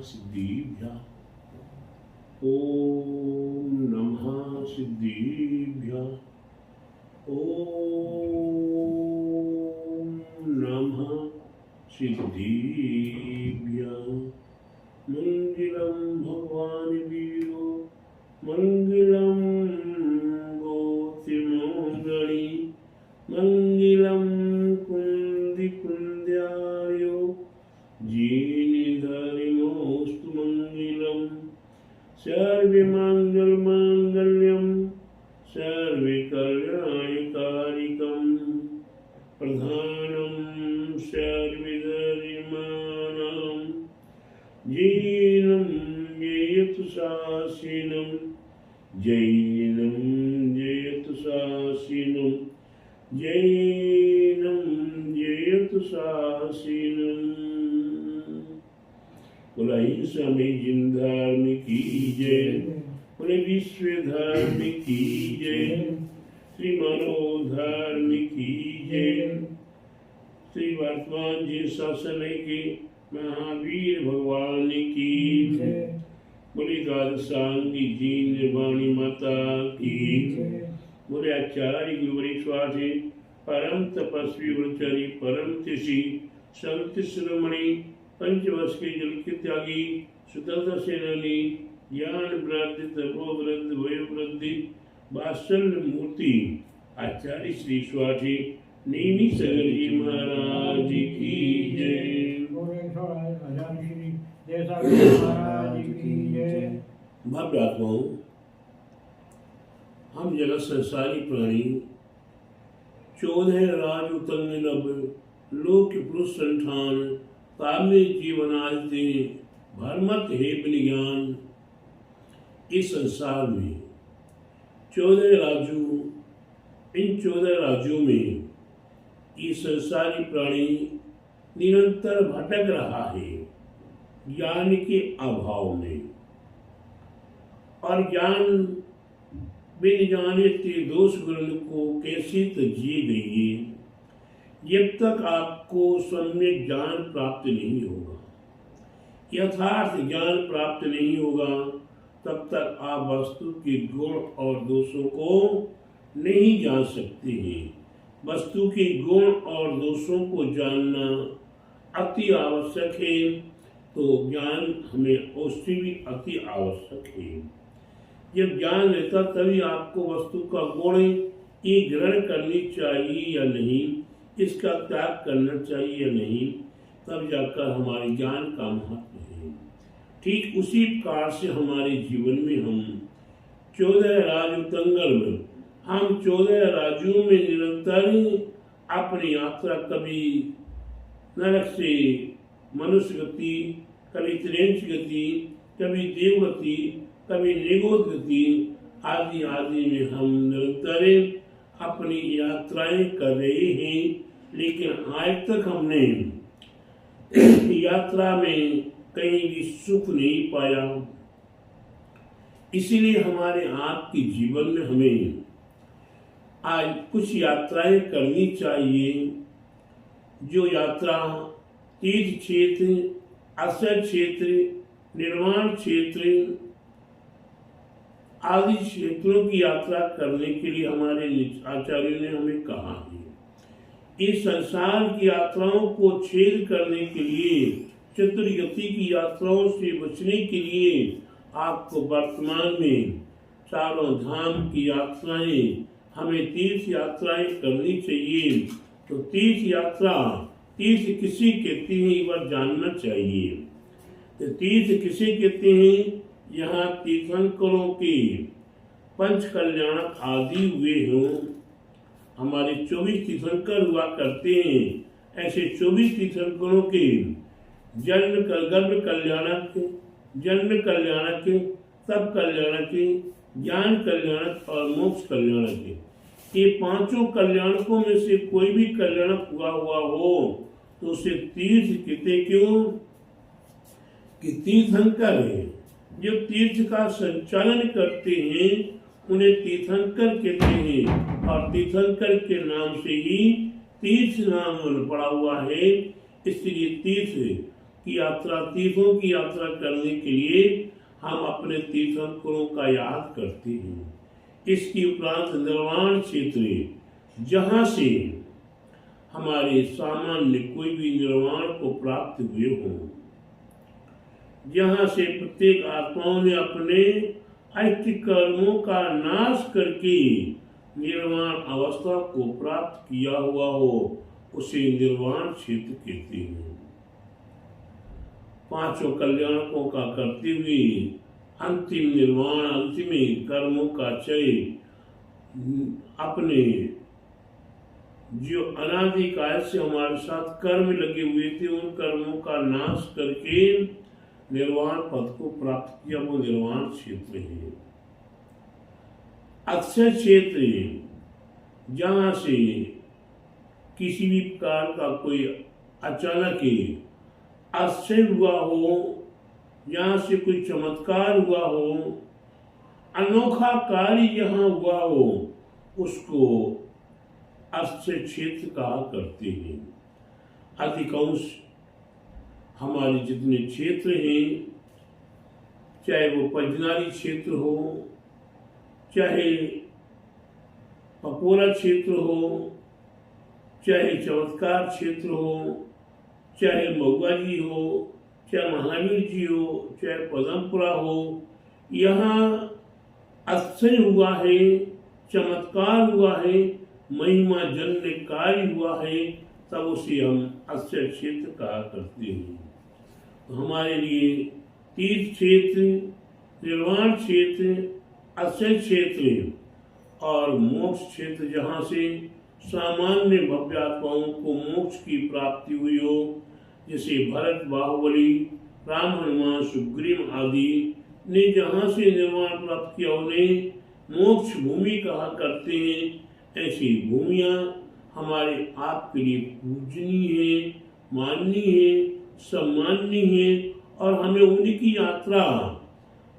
सिद्धिभ्यः ओम नमः सिद्धिभ्यः ओम नमः सिद्धिभ्यः मंगलम भगवान वीरो मंगलम गोतिमोगणी मंगलम कुंदी कुंद्यायो जीनिधरिमोस्तु मंगलम सर्वे मंगल मांगल्यम सर्वे कल्याणकारिकम प्रधानम सर्वधर्माणां जैनं जयतु शासिनं जैनं जयतु शासिनं जैनं जयतु शासिनं बोले समय जिन धर्म की जय बोले विश्व धर्म की जय श्री मनोधर्म की जय श्री वर्तमान जी शासन के महावीर भगवान की बोले द्वादशांगी जी निर्वाणी माता की बोले आचार्य गुरु स्वामी परम तपस्वी ब्रह्मचारी परम ऋषि संत शिरोमणि पंचवर्ष के जल के त्यागी सुतंत्र सेनानी ज्ञान वृद्धि तपोवृद्धि वयोवृद्धि वात्सल्य मूर्ति आचार्य श्री स्वामी नीमी सगर जी महाराज की जय। भव्य आत्माओं, हम जगत संसारी प्राणी 14 राज उतंग नभ लोक पुरुष संठान काम्य जीवन आदि भरमत हे ज्ञान। इस संसार में 14 राज्यों, इन 14 राज्यों में ये संसारी प्राणी निरंतर भटक रहा है ज्ञान के अभाव में, और ज्ञान बिन जाने ते दोष गुण को कैसे तजिए गई जब तक आपको सम्यक ज्ञान प्राप्त नहीं होगा, यथार्थ ज्ञान प्राप्त नहीं होगा, तब तक आप वस्तु के गुण और दोषों को नहीं जान सकते हैं। वस्तु के गुण और दोषों को जानना अति आवश्यक है, तो ज्ञान हमें उससे भी अति आवश्यक है। जब ज्ञान रहता तभी आपको वस्तु का गुण ये ग्रहण करनी चाहिए या नहीं, इसका त्याग करना चाहिए या नहीं, तब जाकर हमारे ज्ञान का महत्व है। ठीक उसी प्रकार से हमारे जीवन में हम 14 राज उतंगल में हम 14 राज्यों में निरंतर अपनी यात्रा, कभी नरक से मनुष्य गति, कभी त्रेंच गति, कभी देवगति, कभी निगोद गति आदि आदि में हम निरंतर अपनी यात्राएं कर रहे हैं, लेकिन आज तक हमने यात्रा में कहीं भी सुख नहीं पाया। इसीलिए हमारे आपके जीवन में हमें आज कुछ यात्राएं करनी चाहिए, जो यात्रा तीर्थ क्षेत्र, आश्रय क्षेत्र, निर्माण क्षेत्र आदि क्षेत्रों की यात्रा करने के लिए हमारे आचार्यों ने हमें कहा है। इस संसार की यात्राओं को छेद करने के लिए, चतुर्गति की यात्राओं से बचने के लिए आपको वर्तमान में चारों धाम की यात्राएं, हमें तीर्थ यात्राएं करनी चाहिए। तो तीर्थ यात्रा, तीर्थ किसे कहते हैं एक बार जानना चाहिए। तो तीर्थ किसे कहते हैं? यहाँ तीर्थंकरों के पंच कल्याणक आदि हुए हों। हमारे 24 तीर्थंकर हुआ करते हैं। ऐसे 24 तीर्थंकरों के जन्म गर्भ कल्याणक, जन्म कल्याणक, तप कल्याणक, ज्ञान कल्याणक और मोक्ष कल्याणक, ये पांचों कल्याणकों में से कोई भी कल्याणक हुआ हो तो उसे तीर्थ कहते। क्यों कि तीर्थंकर है। जो तीर्थ का संचालन करते हैं उन्हें तीर्थंकर कहते हैं, और तीर्थंकर के नाम से ही तीर्थ नाम पड़ा हुआ है। इसलिए तीर्थ की यात्रा, तीर्थों की यात्रा करने के लिए हम अपने तीर्थंकरों का याद करते हैं। इसके उपरांत निर्वाण क्षेत्र, जहाँ से हमारे सामान्य कोई भी निर्वाण को प्राप्त हुए हों, जहाँ से प्रत्येक आत्माओं ने अपने ऐच्छिक कर्मों का नाश करके निर्वाण अवस्था को प्राप्त किया हुआ हो, उसे निर्वाण क्षेत्र कहते हैं। पांचों कल्याणकों का करते हुए अंतिम निर्वाण, अंतिम कर्मों का क्षय, अपने जो अनादिकाल से हमारे साथ कर्म लगे हुए थे उन कर्मों का नाश करके निर्वाण पद को प्राप्त किया, वो निर्वाण क्षेत्र है। अक्षय क्षेत्र, जहाँ से किसी भी प्रकार का कोई अचानक आश्चर्य हुआ हो, जहाँ से कोई चमत्कार हुआ हो, अनोखा कार्य जहाँ हुआ हो, उसको अक्षय क्षेत्र कहा करते हैं। अधिकांश हमारे जितने क्षेत्र हैं, चाहे वो पंजनारी क्षेत्र हो, चाहे पपोरा क्षेत्र हो, चाहे चमत्कार क्षेत्र हो, चाहे महुआ जी हो, चाहे महावीर जी हो, चाहे पदमपुरा हो, यहाँ आश्चर्य हुआ है, चमत्कार हुआ है, महिमा जन्य कार्य हुआ है, तब उसे हम अक्षय क्षेत्र कहा करते हैं। तो हमारे लिए तीर्थ क्षेत्र, निर्वाण क्षेत्र, अक्षय क्षेत्र और मोक्ष क्षेत्र, जहाँ से सामान्य भव्य आत्माओं को मोक्ष की प्राप्ति हुई हो, जैसे भरत, बाहुबली, राम, हनुमान, सुग्रीव आदि ने जहाँ से निर्वाण प्राप्त किया उन्हें मोक्ष भूमि कहा करते हैं। ऐसी भूमियाँ हमारे आपके लिए पूजनीय है, माननीय है, सम्माननीय है, और हमें उनकी यात्रा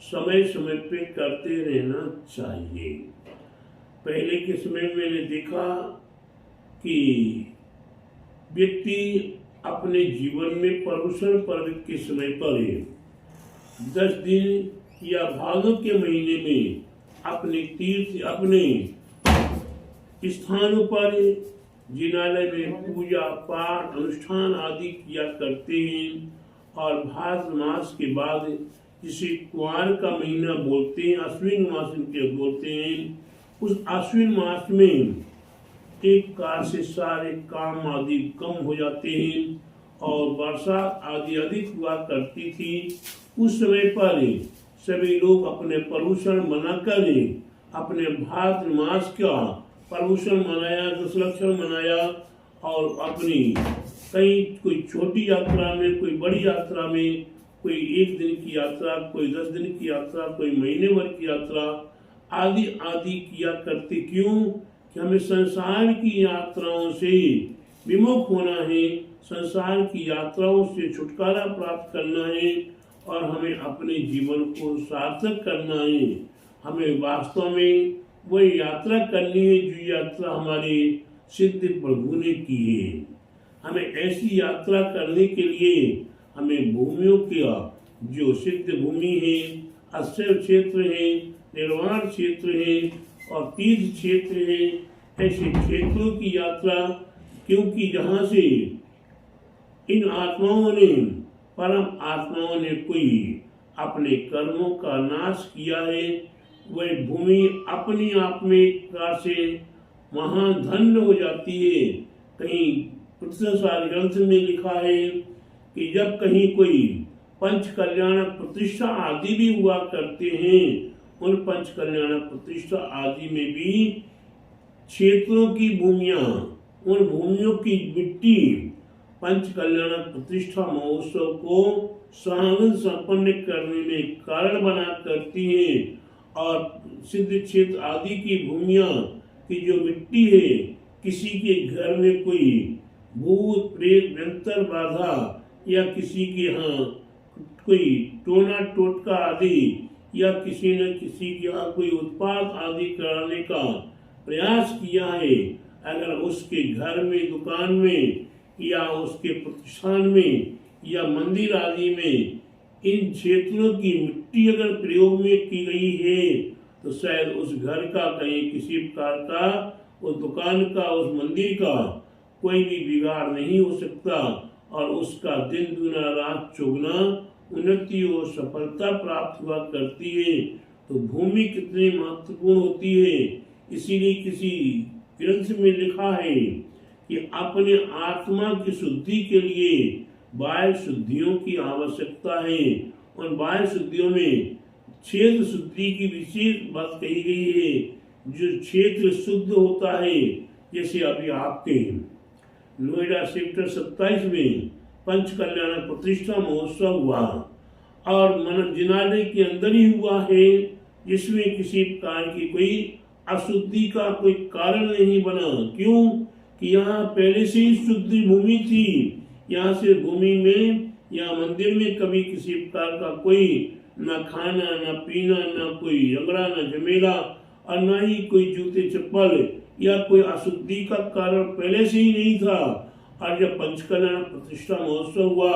समय समय पे करते रहना चाहिए। पहले के समय में मैंने देखा कि व्यक्ति अपने जीवन में पर्युषण पर्व के समय पर 10 दिन या भादों के महीने में अपने तीर्थ, अपने स्थानों पर जिनालय में पूजा पाठ अनुष्ठान आदि किया करते हैं। और भाद्र मास के बाद जिसे कुआर का महीना बोलते हैं, अश्विन मास के बोलते हैं, उस अश्विन मास में एक कार से सारे काम आदि कम हो जाते हैं और वर्षा आदि अधिक हुआ करती थी। उस समय पर सभी लोग अपने पर्युषण मनाकर अपने भाद्र मास का पर्युषण मनाया, दशलक्षण मनाया, और अपनी कहीं कोई छोटी यात्रा में, कोई बड़ी यात्रा में, कोई 1 दिन की यात्रा, कोई 10 दिन की यात्रा, कोई महीने भर की यात्रा आदि आदि किया करते। क्यों? कि हमें संसार की यात्राओं से विमुख होना है, संसार की यात्राओं से छुटकारा प्राप्त करना है और हमें अपने जीवन को सार्थक करना है। हमें वास्तव में वही यात्रा करनी है जो यात्रा हमारे सिद्ध प्रभु ने की है। हमें ऐसी यात्रा करने के लिए हमें भूमियों का जो सिद्ध भूमि है, अक्षय क्षेत्र है, निर्वाण क्षेत्र है और तीर्थ क्षेत्र है, ऐसे क्षेत्रों की यात्रा, क्योंकि जहाँ से इन आत्माओं ने, परम आत्माओं ने कोई अपने कर्मों का नाश किया है, वह भूमि अपनी आप में एक प्रकार से महाधन्य हो जाती है। कहीं प्रतिष्ठान ग्रंथ में लिखा है कि जब कहीं कोई पंच कल्याणक प्रतिष्ठा आदि भी हुआ करते हैं, उन पंच कल्याणक प्रतिष्ठा आदि में भी क्षेत्रों की भूमियां, उन भूमियों की मिट्टी पंच कल्याणक प्रतिष्ठा महोत्सव को साधन संपन्न करने में कारण बना करती है। और सिद्ध क्षेत्र आदि की भूमियां की जो मिट्टी है, किसी के घर में कोई भूत प्रेत व्यंतर बाधा या किसी के यहाँ कोई टोना टोटका आदि या किसी न किसी के यहाँ कोई उत्पात आदि कराने का प्रयास किया है, अगर उसके घर में, दुकान में या उसके प्रतिष्ठान में या मंदिर आदि में इन क्षेत्रों की मिट्टी अगर प्रयोग में की गई है तो शायद उस घर का, कहीं किसी प्रकार का, उस दुकान का, उस मंदिर का कोई भी बिगाड़ नहीं हो सकता और उसका दिन दुना रात चौगुना उन्नति और सफलता प्राप्त हुआ करती है। तो भूमि कितनी महत्वपूर्ण होती है, इसीलिए किसी ग्रंथ में लिखा है कि अपने आत्मा की शुद्धि के लिए बाह्य शुद्धियों की आवश्यकता है और बाह्य शुद्धियों में क्षेत्र शुद्धि की विशेष बात कही गई है। जो क्षेत्र शुद्ध होता है, जैसे अभी आपके नोएडा सेक्टर 27 में पंच कल्याण प्रतिष्ठा महोत्सव हुआ और मन जिनालय के अंदर ही हुआ है, जिसमें किसी प्रकार की कोई अशुद्धि का कोई कारण नहीं बना। क्यों कि यहाँ पहले से ही शुद्ध भूमि थी। यहाँ से भूमि में या मंदिर में कभी किसी प्रकार का कोई न खाना, न पीना, न कोई रगड़ा, न जमेला और न ही कोई जूते चप्पल या कोई अशुद्धि का कारण पहले से ही नहीं था। और जब पंचकल्याण प्रतिष्ठा महोत्सव हुआ,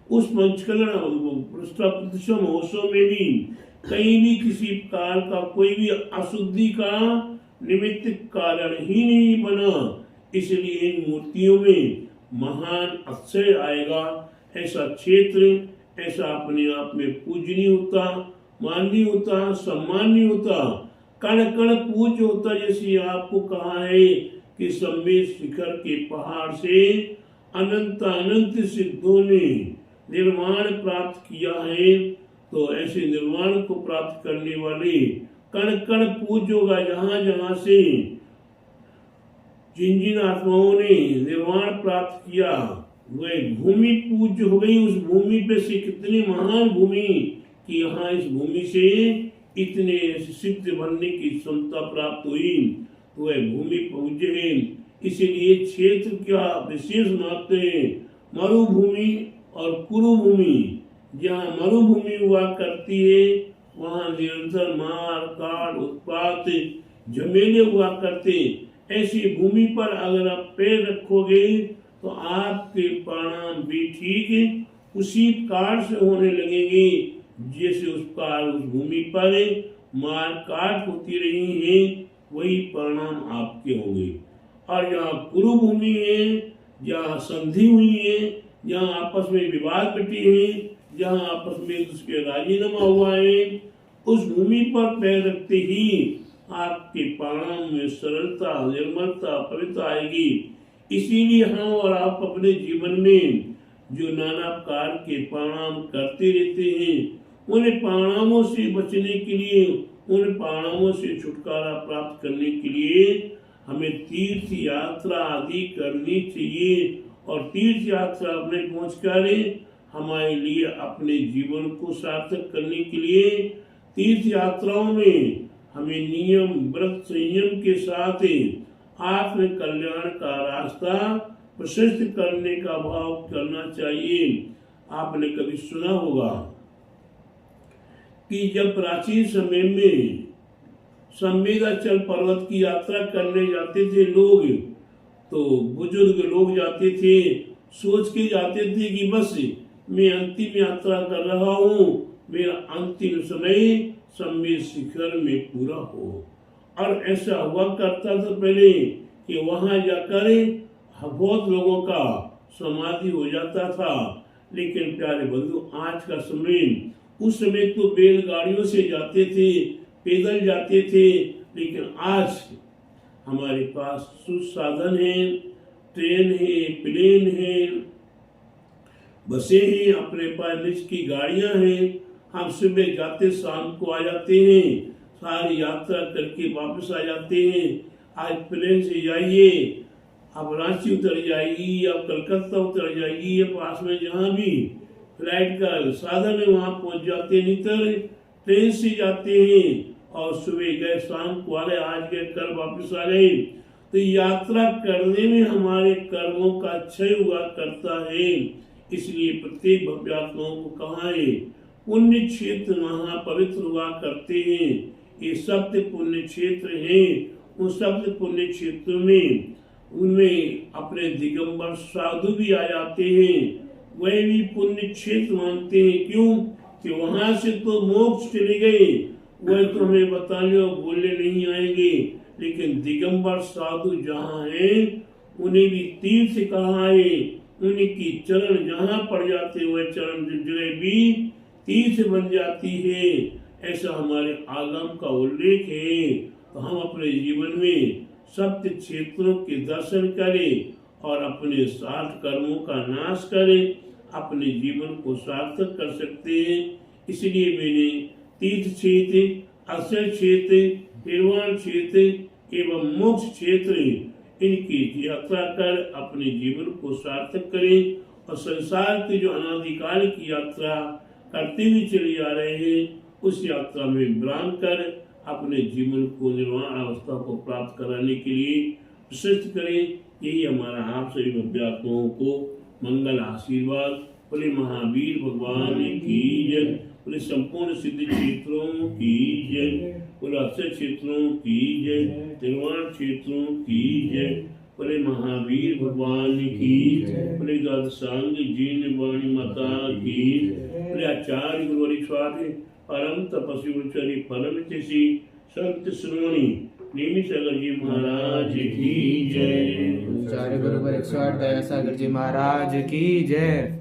उस पंचकल्याण प्रतिष्ठा महोत्सव में भी कहीं भी किसी प्रकार का कोई भी अशुद्धि का निमित्त कारण ही नहीं बना। इसलिए इन मूर्तियों में महान अक्षय आएगा। ऐसा क्षेत्र, ऐसा अपने आप में पूजनीय होता, माननीय होता, सम्माननीय होता, कण कण पूज्य होता। जैसे आपको कहा है कि संवेद शिखर के पहाड़ से अनंत अनंत सिद्धों ने निर्वाण प्राप्त किया है, तो ऐसे निर्वाण को प्राप्त करने वाले कण कण पूज्य होगा। जहां जहां से जिन जिन आत्माओं ने निर्वाण प्राप्त किया वह भूमि पूज्य हो गई। उस भूमि पे से कितनी महान भूमि कि यहाँ इस भूमि से इतने सिद्ध बनने की क्षमता प्राप्त हुई, तो वह भूमि पूज्य है। इसीलिए क्षेत्र का विशेष महत्व है। मरुभूमि और कुरुभूमि, जहाँ मरुभूमि हुआ करती है वहाँ निरंतर मार काट उत्पात झमेले हुआ करते। ऐसी भूमि पर अगर आप पैर रखोगे तो आपके परिणाम भी ठीक उसी प्रकार से होने लगेंगे जैसे उस भूमि पर मार काट होती रही है, वही परिणाम आपके होंगे। और जहाँ कुरु भूमि है, जहाँ संधि हुई है, जहाँ आपस में विवाद घटी है, जहाँ आपस में उसके राजीनामा हुआ है, उस भूमि पर पैर रखते ही आपके परिणाम में सरलता, निर्मलता, पवित्रता आएगी। इसीलिए हम और आप अपने जीवन में जो नाना प्रकार के परिणाम करते रहते हैं, उन परिणामों से बचने के लिए, उन परिणामों से छुटकारा प्राप्त करने के लिए हमें तीर्थ यात्रा आदि करनी चाहिए। और तीर्थ यात्रा में पहुंचकर हमारे लिए अपने जीवन को सार्थक करने के लिए तीर्थ यात्राओं में हमें नियम, व्रत, संयम के साथ आत्म कल्याण का रास्ता प्रशस्त करने का भाव करना चाहिए। आपने कभी सुना होगा कि जब प्राचीन समय में संवेदाचल पर्वत की यात्रा करने जाते थे लोग, तो बुजुर्ग लोग जाते थे, सोच के जाते थे कि बस मैं अंतिम यात्रा कर रहा हूँ, मेरा अंतिम समय संवेद शिखर में पूरा हो। और ऐसा हुआ करता था पहले कि वहां जाकर बहुत लोगों का समाधि हो जाता था। लेकिन प्यारे बंधु, आज का समय, उस समय तो बैलगाड़ियों से जाते थे, पैदल जाते थे, लेकिन आज हमारे पास सुसाधन है, ट्रेन है, प्लेन है, बसें हैं, अपने पास निज की गाड़ियां हैं। हम सुबह जाते शाम को आ जाते हैं, सारी यात्रा करके वापस आ जाते हैं। आज प्लेन से जाइए, आप रांची उतर जाइए, आप कलकत्ता उतर जाइए, पास में जहाँ भी फ्लाइट का साधन है वहाँ पहुँच जाते। नहीं तो ट्रेन से जाते हैं और सुबह गए, शाम को आ गए, आज गए, कल वापस आ गए। तो यात्रा करने में हमारे कर्मों का क्षय हुआ करता है। इसलिए प्रत्येक भव्यात्माओं को कहा है, पुण्य क्षेत्र महापवित्र हुआ करते हैं। ये सप्त पुण्य क्षेत्र हैं। उन सप्त पुण्य क्षेत्रों में उनमें अपने दिगंबर साधु भी आ जाते हैं। वह भी पुण्य क्षेत्र मानते हैं। क्यों कि वहां से तो मोक्ष चले गए, वह तो हमें बताने और बोलने नहीं आएंगे। लेकिन दिगंबर साधु जहाँ हैं उन्हें भी तीर्थ कहा है, उनकी चरण जहाँ पड़ जाते वह चरण जगह भी तीर्थ बन जाती है, ऐसा हमारे आगम का उल्लेख है। तो हम अपने जीवन में सप्त क्षेत्रों के दर्शन करें और अपने 60 कर्मों का नाश करें, अपने जीवन को सार्थक कर सकते हैं। इसलिए मैंने तीर्थ क्षेत्र, अक्षय क्षेत्र, निर्वाण क्षेत्र एवं मोक्ष क्षेत्र इनकी यात्रा कर अपने जीवन को सार्थक करें और संसार की जो अनादिकाल की यात्रा करते हुए चले आ रहे हैं उस यात्रा में विराम कर अपने जीवन को निर्वाण अवस्था को प्राप्त कराने के लिए प्रशस्त करें। यही हमारा आप सभी अभ्यात्माओं को मंगल आशीर्वाद। बोले महावीर भगवान की जय, बोले संपूर्ण सिद्ध क्षेत्रों की जय, बोले अक्षय क्षेत्रों की जय, निर्वाण क्षेत्रों की जय, बोले महावीर भगवान की, बोले द्वादशांग जीन वाणी माता की, बोले आचार्य गुरुवरी स्वामी परम तपस्वी उच्चरी परम तेसी संत श्रोणी नेमी सागर जी महाराज की जय। आचार्य गुरुवर 108 दया सागर जी महाराज की जय।